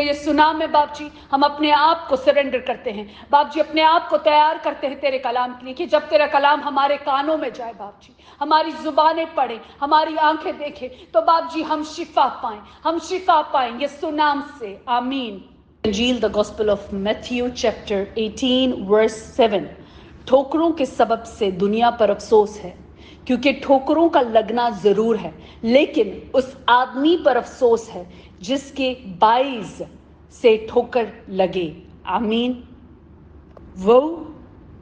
یہ सुना में बाप जी हम अपने आप को सरेंडर करते हैं बाप जी, अपने आप को तैयार करते हैं तेरे कलाम के लिए कि जब तेरा कलाम हमारे कानों में जाए बाप जी, हमारी जुबानें पढ़े, हमारी आंखें देखें, तो बाप जी हम शिफा पाएं यीशु नाम से, आमीन। इंजील the gospel of Matthew chapter 18 verse 7। ठोकरों के सबब से दुनिया पर अफसोस है, क्योंकि ठोकरों का लगना जरूर है, लेकिन उस आदमी पर अफसोस है जिसके बाइज से ठोकर लगे, आमीन। Woe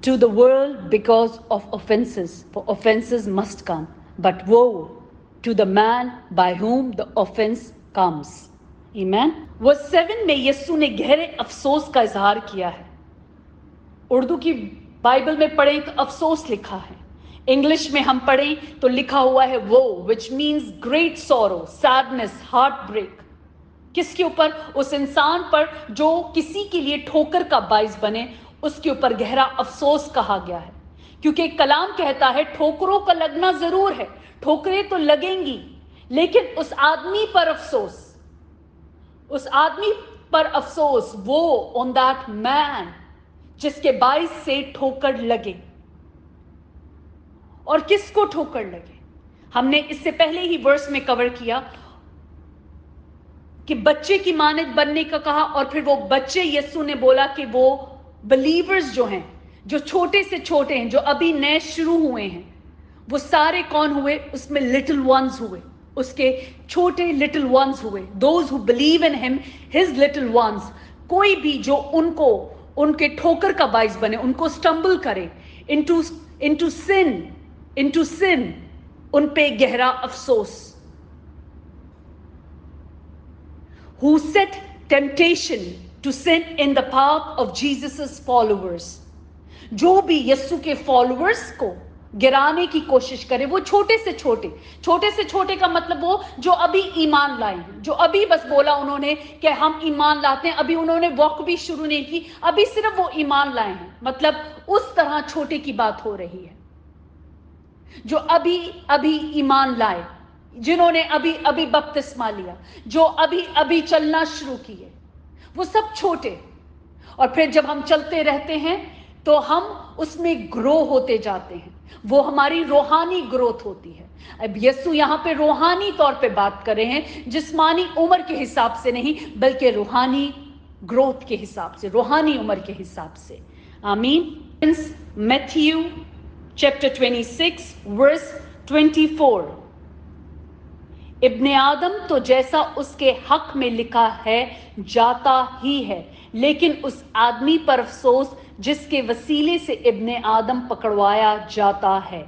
to the world because of offenses, for offenses must come, but woe to the man by whom the offense comes, amen। Verse 7 में यीशु ने गहरे अफसोस का इजहार किया है। उर्दू की बाइबल में पढ़ें तो अफसोस लिखा है, इंग्लिश में हम पढ़ें तो लिखा हुआ है वो, which means great sorrow, sadness, heartbreak. किसके ऊपर? उस इंसान पर जो किसी के लिए ठोकर का बाइस बने, उसके ऊपर गहरा अफसोस कहा गया है, क्योंकि कलाम कहता है ठोकरों का लगना जरूर है, ठोकरें तो लगेंगी, लेकिन उस आदमी पर अफसोस, उस आदमी पर अफसोस, वो ऑन दैट मैन जिसके बाइस से ठोकर लगे। और किसको ठोकर लगे? हमने इससे पहले ही वर्स में कवर किया कि बच्चे की मानद बनने का कहा, और फिर वो बच्चे, यीशु ने बोला कि वो बिलीवर्स जो हैं, जो छोटे से छोटे हैं, जो अभी नए शुरू हुए हैं, वो सारे कौन हुए? उसमें लिटिल वंस हुए, उसके छोटे लिटिल वंस हुए, those who believe in him, his little ones. कोई भी जो उनको, उनके ठोकर का बाइस बने, उनको स्टम्बल करे इनटू सिन, उन पे गहरा अफसोस। Who set temptation to sin in the path of Jesus's followers। जो भी यीशु के फॉलोअर्स को गिराने की कोशिश करे, वो छोटे से छोटे का मतलब वो जो अभी ईमान लाए हैं, जो अभी बस बोला उन्होंने कि हम ईमान लाते हैं, अभी उन्होंने वॉक भी शुरू नहीं की, अभी सिर्फ वो ईमान लाए हैं, मतलब उस तरह छोटे की बात हो रही है। जो अभी ईमान लाए, जिन्होंने अभी बपतिस्मा लिया, जो अभी चलना शुरू किए, वो सब छोटे। और फिर जब हम चलते रहते हैं तो हम उसमें ग्रो होते जाते हैं, वो हमारी रूहानी ग्रोथ होती है। अब यीशु यहाँ पे रूहानी तौर पे बात कर रहे हैं, जिस्मानी उम्र के हिसाब से नहीं, बल्कि रूहानी ग्रोथ के हिसाब से, रूहानी उम्र के हिसाब से, आमीन। Matthew chapter 26 verse 24। इब्ने आदम तो जैसा उसके हक में लिखा है जाता ही है, लेकिन उस आदमी पर अफसोस जिसके वसीले से इब्ने आदम पकड़वाया जाता है।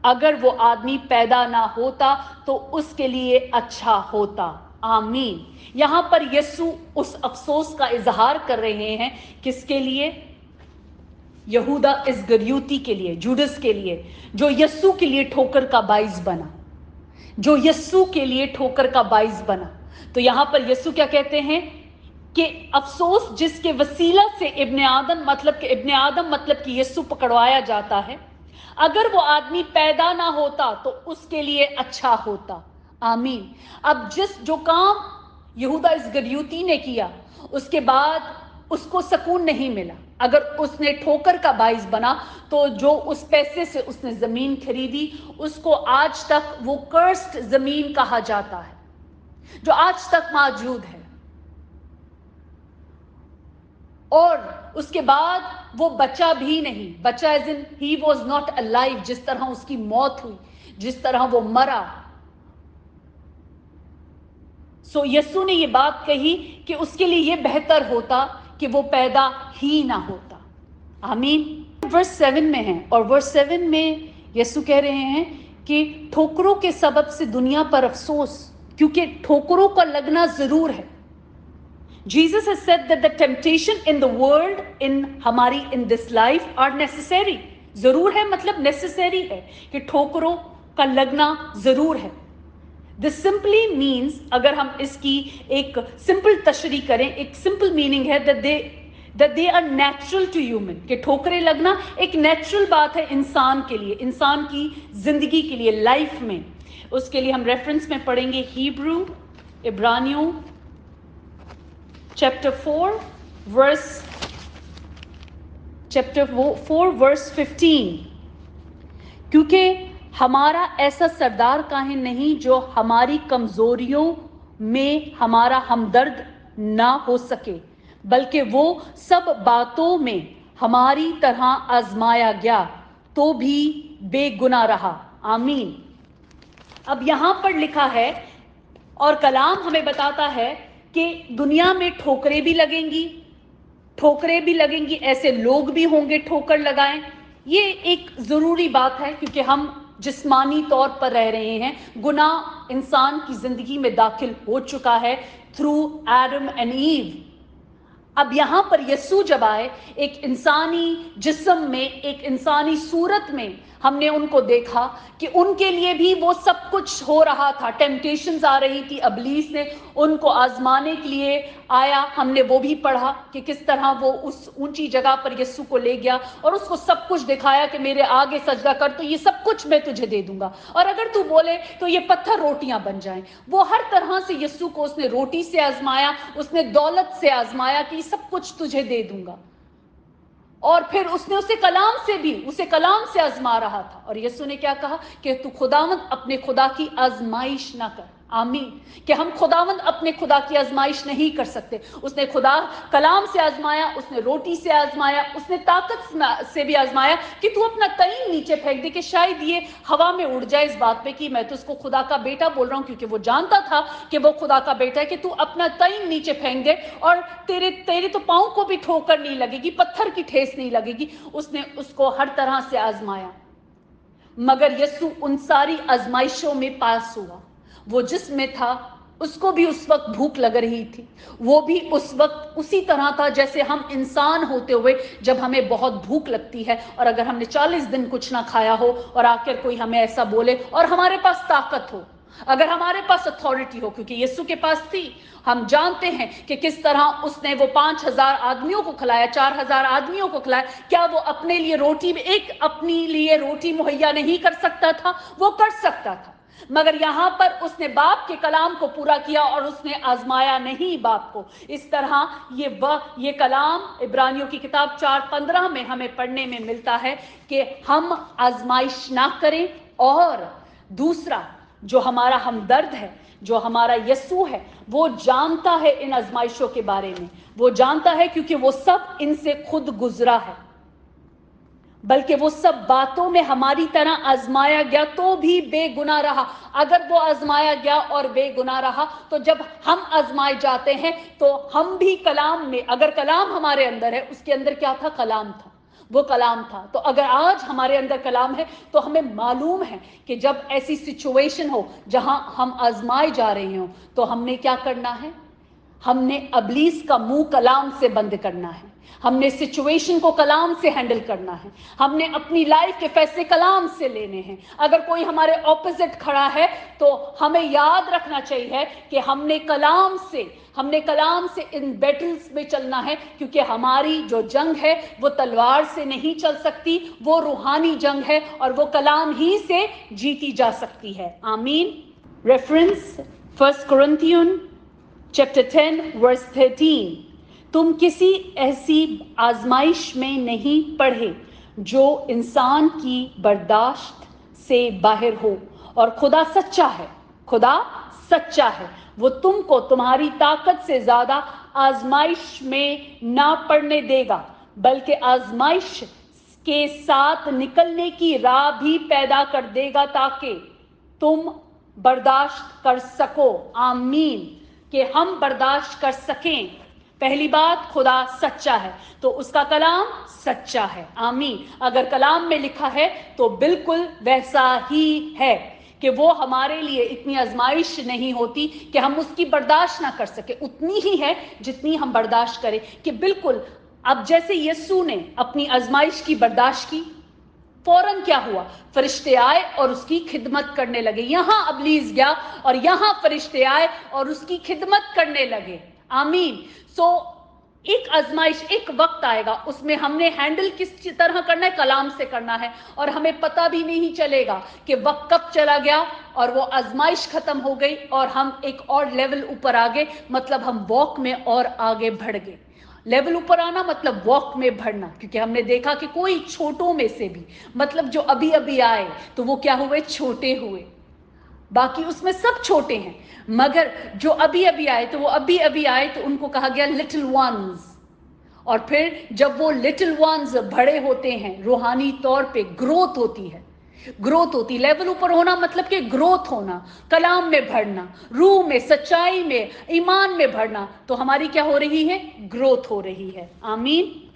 अगर वो आदमी पैदा ना होता तो उसके लिए अच्छा होता, आमीन। यहां पर यीशु उस अफसोस का इजहार कर रहे हैं, किसके लिए? यहूदा इस्करियोती के लिए, जुडस के लिए, जो यीशु के लिए ठोकर का बाइस बना, जो यीशु के लिए ठोकर का बाइस बना। तो यहां पर यीशु क्या कहते हैं कि अफसोस जिसके वसीला से इब्ने आदम मतलब कि यीशु पकड़वाया जाता है। अगर वो आदमी पैदा ना होता तो उसके लिए अच्छा होता, आमीन। अब जो काम यहूदा इस्करियोती ने किया, उसके बाद उसको सुकून नहीं मिला। अगर उसने ठोकर का बाइस बना तो जो उस पैसे से उसने जमीन खरीदी, उसको आज तक वो कर्स्ड जमीन कहा जाता है, जो आज तक मौजूद है। और उसके बाद वो बचा भी नहीं, बचा as in he was not alive, जिस तरह उसकी मौत हुई, जिस तरह वो मरा। सो यीशु ने ये बात कही कि उसके लिए ये बेहतर होता कि वो पैदा ही ना होता, आमीन। वर्स 7 में है, और वर्स 7 में यीशु कह रहे हैं कि ठोकरों के सबब से दुनिया पर अफसोस, क्योंकि ठोकरों का लगना जरूर है। Jesus has said that the temptation in the world, in this life are necessary। जरूर है मतलब necessary है कि ठोकरों का लगना जरूर है। This simply means, अगर हम इसकी एक सिंपल तशरी करें, एक सिंपल मीनिंग है that they are natural to human, कि ठोकरें लगना एक नेचुरल बात है इंसान के लिए, इंसान की जिंदगी के लिए, लाइफ में। उसके लिए हम रेफरेंस में पढ़ेंगे इब्रानियों chapter 4 verse 15, क्योंकि हमारा ऐसा सरदार काहे नहीं जो हमारी कमजोरियों में हमारा हमदर्द ना हो सके, बल्कि वो सब बातों में हमारी तरह आजमाया गया तो भी बेगुनाह रहा। आमीन। अब यहां पर लिखा है और कलाम हमें बताता है कि दुनिया में ठोकरें भी लगेंगी, ऐसे लोग भी होंगे ठोकर लगाएं। ये एक जरूरी बात है क्योंकि हम जिस्मानी तौर पर रह रहे हैं। गुनाह इंसान की जिंदगी में दाखिल हो चुका है थ्रू एडम एंड ईव। अब यहां पर यीशु जब आए, एक इंसानी जिस्म में, एक इंसानी सूरत में, हमने उनको देखा कि उनके लिए भी वो सब कुछ हो रहा था। टेम्पटेशंस आ रही थी, इब्लीस ने उनको आजमाने के लिए आया। हमने वो भी पढ़ा कि किस तरह वो उस ऊंची जगह पर यीशु को ले गया और उसको सब कुछ दिखाया कि मेरे आगे सजदा कर तो ये सब कुछ मैं तुझे दे दूंगा, और अगर तू बोले तो ये पत्थर रोटियां बन जाएं। वो हर तरह से यीशु को उसने रोटी से आजमाया, उसने दौलत से आजमाया कि सब कुछ तुझे दे दूंगा, और फिर उसने उसे कलाम से आजमा रहा था। और यीशु ने क्या कहा कि तू खुदावंद अपने खुदा की आजमाइश ना कर। आमीन। कि हम खुदावंद अपने खुदा की आजमाइश नहीं कर सकते। उसने खुदा कलाम से आजमाया, उसने रोटी से आजमाया, उसने ताकत से भी आजमाया कि तू अपना तईन नीचे फेंक दे कि शायद ये हवा में उड़ जाए, इस बात पे कि मैं तो उसको खुदा का बेटा बोल रहा हूं, क्योंकि वो जानता था कि वो खुदा का बेटा है। कि तू अपना तईन नीचे फेंक दे और तेरे तो पांव को भी ठोकर नहीं लगेगी, पत्थर की ठेस नहीं लगेगी। उसने उसको हर तरह से आजमाया, मगर यीशु उन सारी आजमाइशों में पास हुआ। वो जिसमें था उसको भी उस वक्त भूख लग रही थी, वो भी उस वक्त उसी तरह था जैसे हम इंसान होते हुए जब हमें बहुत भूख लगती है, और अगर हमने 40 दिन कुछ ना खाया हो और आकर कोई हमें ऐसा बोले और हमारे पास ताकत हो, अगर हमारे पास अथॉरिटी हो, क्योंकि यीशु के पास थी। हम जानते हैं कि किस तरह उसने वो 5000 आदमियों को खिलाया, 4000 आदमियों को खिलाया। क्या वो अपने लिए रोटी मुहैया नहीं कर सकता था? वो कर सकता था, मगर यहां पर उसने बाप के कलाम को पूरा किया और उसने आजमाया नहीं बाप को। इस तरह ये कलाम इब्रानियों की किताब 4:15 में हमें पढ़ने में मिलता है कि हम आजमाइश ना करें। और दूसरा, जो हमारा हमदर्द है, जो हमारा यीशु है, वो जानता है इन आजमाइशों के बारे में। वो जानता है क्योंकि वो सब इनसे खुद गुजरा है, बल्कि वो सब बातों में हमारी तरह आजमाया गया तो भी बेगुनाह रहा। अगर वो आजमाया गया और बेगुनाह रहा, तो जब हम आजमाए जाते हैं तो हम भी कलाम में, अगर कलाम हमारे अंदर है, उसके अंदर क्या था? कलाम था, वो कलाम था। तो अगर आज हमारे अंदर कलाम है तो हमें मालूम है कि जब ऐसी सिचुएशन हो जहां हम आजमाए जा रहे हो, तो हमने क्या करना है? हमने इब्लीस का मुंह कलाम से बंद करना है। हमने सिचुएशन को कलाम से हैंडल करना है। हमने अपनी लाइफ के फैसले कलाम से लेने हैं। अगर कोई हमारे ऑपोजिट खड़ा है तो हमें याद रखना चाहिए कि हमने कलाम से इन बैटल्स में चलना है, क्योंकि हमारी जो जंग है वो तलवार से नहीं चल सकती, वो रूहानी जंग है और वो कलाम ही से जीती जा सकती है। आमीन। Reference 1 Corinthians chapter 10 verse 13। तुम किसी ऐसी आजमाइश में नहीं पड़े जो इंसान की बर्दाश्त से बाहर हो, और खुदा सच्चा है, वो तुमको तुम्हारी ताकत से ज्यादा आजमाइश में ना पड़ने देगा, बल्कि आजमाइश के साथ निकलने की राह भी पैदा कर देगा ताकि तुम बर्दाश्त कर सको। आमीन। कि हम बर्दाश्त कर सकें। पहली बात, खुदा सच्चा है तो उसका कलाम सच्चा है। आमीन। अगर कलाम में लिखा है तो बिल्कुल वैसा ही है कि वो हमारे लिए इतनी आजमाइश नहीं होती कि हम उसकी बर्दाश्त ना कर सके। उतनी ही है जितनी हम बर्दाश्त करें। कि बिल्कुल अब जैसे यीशु ने अपनी आजमाइश की बर्दाश्त की, फौरन क्या हुआ? फरिश्ते आए और उसकी खिदमत करने लगे। यहां इब्लीस गया और यहां फरिश्ते आए और उसकी खिदमत करने लगे। आमीन। सो ایک आजमाइश, ایک वक्त आएगा, उसमें हमने हैंडल किस तरह करना है, कलाम से करना है, और हमें पता भी नहीं चलेगा कि वक्त कब चला गया और वो आजमाइश खत्म हो गई और हम एक और लेवल ऊपर आ गए, मतलब हम वॉक में और आगे बढ़ गए. लेवल ऊपर आना मतलब वॉक में बढ़ना, क्योंकि हमने देखा कि कोई छोटों में से भी, मतलब जो अभी अभी आए तो वो क्या हुए, छोटे हुए. बाकी उसमें सब छोटे हैं, मगर जो अभी अभी आए तो वो अभी अभी आए तो उनको कहा गया लिटिल वंस. और फिर जब वो लिटिल वंस बड़े होते हैं, रूहानी तौर पे ग्रोथ होती है, ग्रोथ होती, लेवल ऊपर होना मतलब कि ग्रोथ होना, कलाम में बढ़ना, रूह में, सच्चाई में, ईमान में बढ़ना, तो हमारी क्या हो रही है, ग्रोथ हो रही है. आमीन.